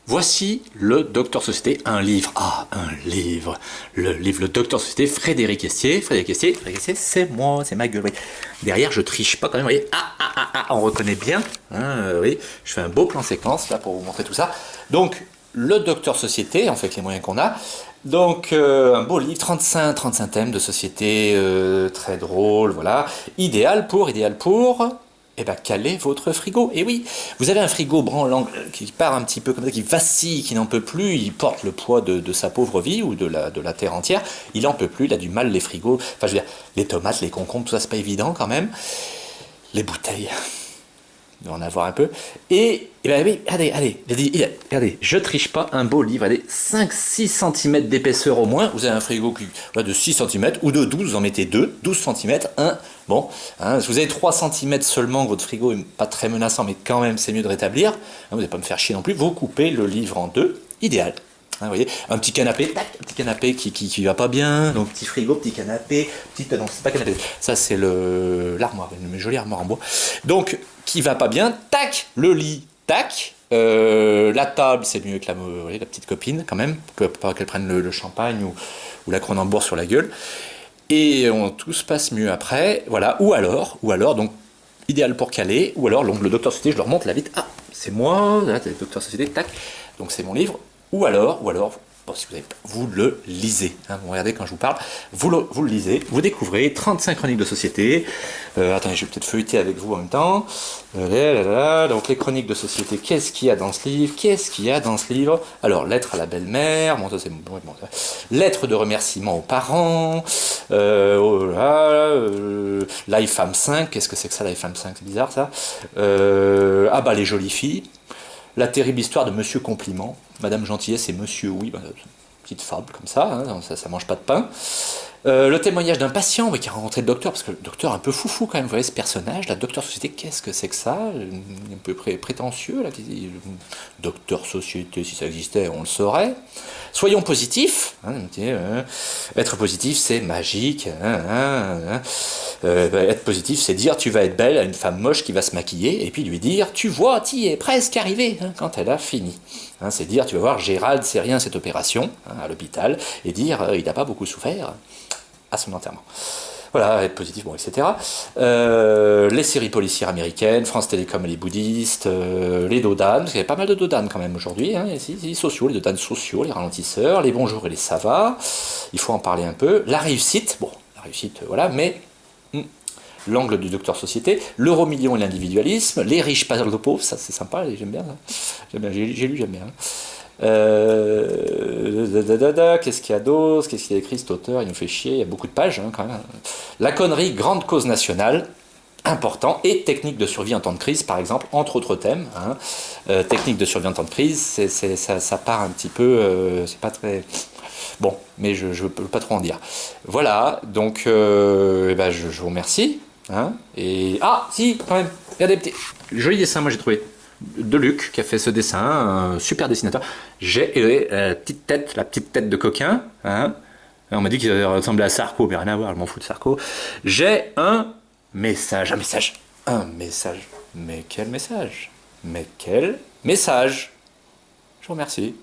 Voici le Docteur Société, un livre. Ah, un livre. Le livre Le Docteur Société, Frédéric Estier. Frédéric Estier, c'est moi, c'est ma gueule. Oui. Derrière, je triche pas quand même, vous voyez. On reconnaît bien. Hein, oui, je fais un beau plan séquence là pour vous montrer tout ça. Donc, le Docteur Société, en fait, les moyens qu'on a. Donc, un beau livre, 35 thèmes de société, très drôle, voilà. Idéal pour. Eh bien, calez votre frigo. Et oui, vous avez un frigo branlant qui part un petit peu comme ça, qui vacille, qui n'en peut plus, il porte le poids de sa pauvre vie ou de la terre entière, il en peut plus, il a du mal les frigos, enfin je veux dire, les tomates, les concombres, tout ça c'est pas évident quand même. Les bouteilles, il doit en avoir un peu. Et ben oui, regardez, je triche pas, un beau livre, allez, 5-6 cm d'épaisseur au moins, vous avez un frigo qui, de 6 cm ou de 12, vous en mettez 2, 12 cm, un, bon, hein, si vous avez 3 cm seulement, votre frigo est pas très menaçant, mais quand même c'est mieux de rétablir, hein, vous n'allez pas me faire chier non plus, vous coupez le livre en deux, idéal. Hein, vous voyez, un petit canapé, tac, un petit canapé qui va pas bien, donc petit frigo, petit canapé, non c'est pas canapé, ça c'est l'armoire, une jolie armoire en bois, donc qui va pas bien, tac, le lit, tac, la table c'est mieux que la petite copine quand même, pas qu'elle prenne le champagne ou la Cronenbourg sur la gueule, et tout se passe mieux après, voilà, ou alors, donc idéal pour caler, ou alors donc, le Docteur Société, je leur montre la vite, ah, c'est moi, là, c'est le Docteur Société, tac, donc c'est mon livre, ou alors, bon, si vous le lisez, hein, vous regardez quand je vous parle, vous le lisez, vous découvrez 35 chroniques de société, attendez, je vais peut-être feuilleter avec vous en même temps, donc les chroniques de société, qu'est-ce qu'il y a dans ce livre, alors, lettre à la belle-mère, bon, ça c'est bon, lettre de remerciement aux parents, l'iFam 5, qu'est-ce que c'est que ça, l'iFam 5, c'est bizarre ça, ah bah les jolies filles, la terrible histoire de Monsieur Compliment, Madame Gentillesse et Monsieur Oui, petite fable comme ça, hein, ça mange pas de pain. Le témoignage d'un patient qui a rencontré le docteur, parce que le docteur est un peu foufou quand même, vous voyez ce personnage, la Docteur Société, qu'est-ce que c'est que ça, un peu prétentieux, là, Docteur Société, si ça existait, on le saurait. Soyons positifs, hein, être positif c'est magique, être positif c'est dire tu vas être belle à une femme moche qui va se maquiller, et puis lui dire tu vois, t'y es presque arrivé, hein, quand elle a fini. Hein, c'est dire tu vas voir Gérald, c'est rien cette opération, hein, à l'hôpital, et dire il n'a pas beaucoup souffert à son enterrement. Voilà, être positif, bon, etc. Les séries policières américaines, France Télécom et les bouddhistes, les dodanes, parce qu'il y a pas mal de dodanes quand même aujourd'hui, hein, ici, sociaux, les dodanes sociaux, les ralentisseurs, les bonjours et les ça va, il faut en parler un peu. La réussite, voilà, mais l'angle du Docteur Société, l'euro-million et l'individualisme, les riches parlent aux pauvres, ça c'est sympa, j'aime bien ça. J'ai lu, j'aime bien. Qu'est-ce qu'il y a d'autre, qu'est-ce qu'il a écrit cet auteur, il nous fait chier, il y a beaucoup de pages quand même. La connerie, grande cause nationale, important, et technique de survie en temps de crise par exemple, entre autres thèmes, hein. Technique de survie en temps de crise, ça part un petit peu, c'est pas très... Bon, mais je ne peux pas trop en dire. Voilà, donc je vous remercie. Hein, et... Ah, si, quand même, regardez, petit joli dessin, moi j'ai trouvé. De Luc qui a fait ce dessin, un super dessinateur. J'ai la petite tête de coquin. Hein. On m'a dit qu'il ressemblait à Sarko, mais rien à voir, je m'en fous de Sarko. J'ai un message. Mais quel message? Je vous remercie.